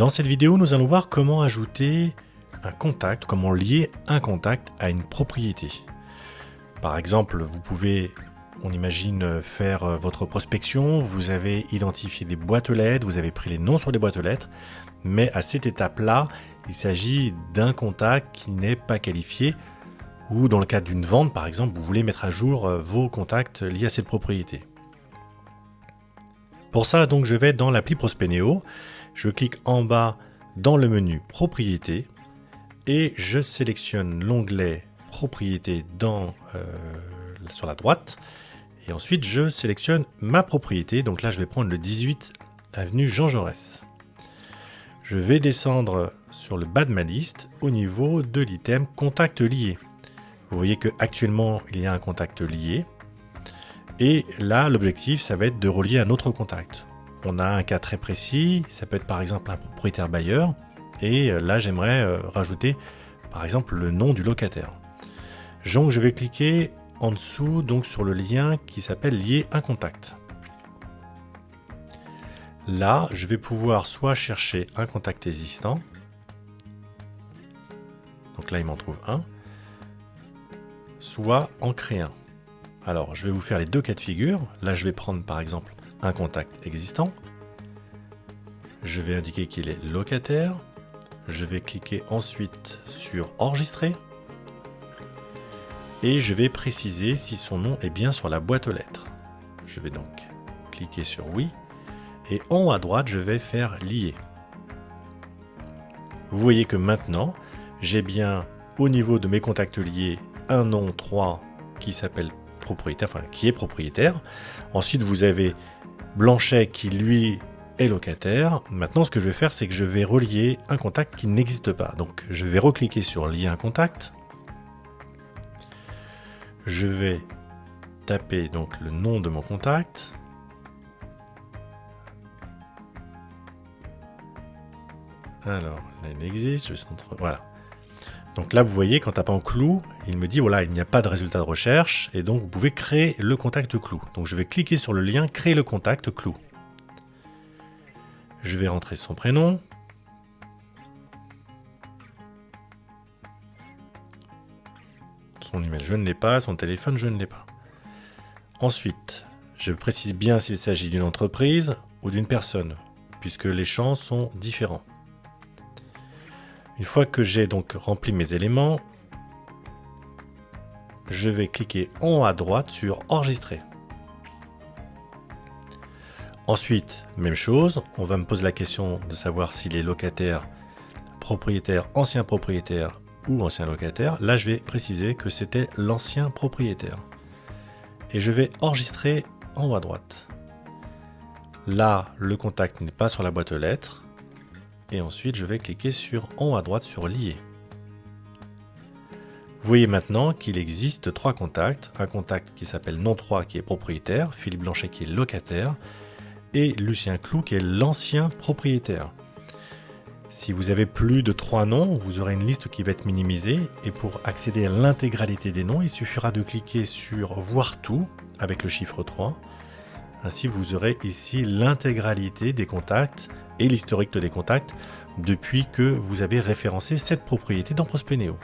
Dans cette vidéo, nous allons voir comment ajouter un contact, comment lier un contact à une propriété. Par exemple, vous pouvez, on imagine, faire votre prospection, vous avez identifié des boîtes aux lettres, vous avez pris les noms sur des boîtes aux lettres, mais à cette étape-là, il s'agit d'un contact qui n'est pas qualifié, ou dans le cadre d'une vente, par exemple, vous voulez mettre à jour vos contacts liés à cette propriété. Pour ça, donc, je vais dans l'appli Prospenéo, je clique en bas dans le menu Propriété et je sélectionne l'onglet Propriété sur la droite et ensuite je sélectionne ma propriété. Donc là, je vais prendre le 18 avenue Jean Jaurès. Je vais descendre sur le bas de ma liste au niveau de l'item Contact lié. Vous voyez qu'actuellement, il y a un contact lié. Et là, l'objectif, ça va être de relier un autre contact. On a un cas très précis, ça peut être par exemple un propriétaire bailleur. Et là, j'aimerais rajouter par exemple le nom du locataire. Donc, je vais cliquer en dessous donc, sur le lien qui s'appelle lier un contact. Là, je vais pouvoir soit chercher un contact existant. Donc là, il m'en trouve un. Soit en créer un. Alors, je vais vous faire les deux cas de figure. Là, je vais prendre par exemple un contact existant. Je vais indiquer qu'il est locataire. Je vais cliquer ensuite sur enregistrer. Et je vais préciser si son nom est bien sur la boîte aux lettres. Je vais donc cliquer sur oui. Et en haut à droite, je vais faire lier. Vous voyez que maintenant, j'ai bien au niveau de mes contacts liés un nom 3 qui s'appelle propriétaire, enfin qui est propriétaire. Ensuite, vous avez Blanchet qui lui est locataire. Maintenant, ce que je vais faire, c'est que je vais relier un contact qui n'existe pas. Donc, je vais recliquer sur lier un contact. Je vais taper donc le nom de mon contact. Alors, là, il existe. Voilà. Donc là, vous voyez, quand tapant clou, il me dit, voilà, il n'y a pas de résultat de recherche, et donc vous pouvez créer le contact clou. Donc je vais cliquer sur le lien, créer le contact clou. Je vais rentrer son prénom. Son email, je ne l'ai pas. Son téléphone, je ne l'ai pas. Ensuite, je précise bien s'il s'agit d'une entreprise ou d'une personne, puisque les champs sont différents. Une fois que j'ai donc rempli mes éléments, je vais cliquer en haut à droite sur enregistrer. Ensuite, même chose, on va me poser la question de savoir s'il est locataire, propriétaire, ancien propriétaire ou ancien locataire. Là, je vais préciser que c'était l'ancien propriétaire. Et je vais enregistrer en haut à droite. Là, le contact n'est pas sur la boîte aux lettres. Et ensuite, je vais cliquer sur en haut à droite sur lier. Vous voyez maintenant qu'il existe trois contacts. Un contact qui s'appelle nom 3 qui est propriétaire, Philippe Blanchet qui est locataire et Lucien Clou qui est l'ancien propriétaire. Si vous avez plus de 3 noms, vous aurez une liste qui va être minimisée et pour accéder à l'intégralité des noms, il suffira de cliquer sur voir tout avec le chiffre 3. Ainsi, vous aurez ici l'intégralité des contacts et l'historique des contacts depuis que vous avez référencé cette propriété dans Prospenéo.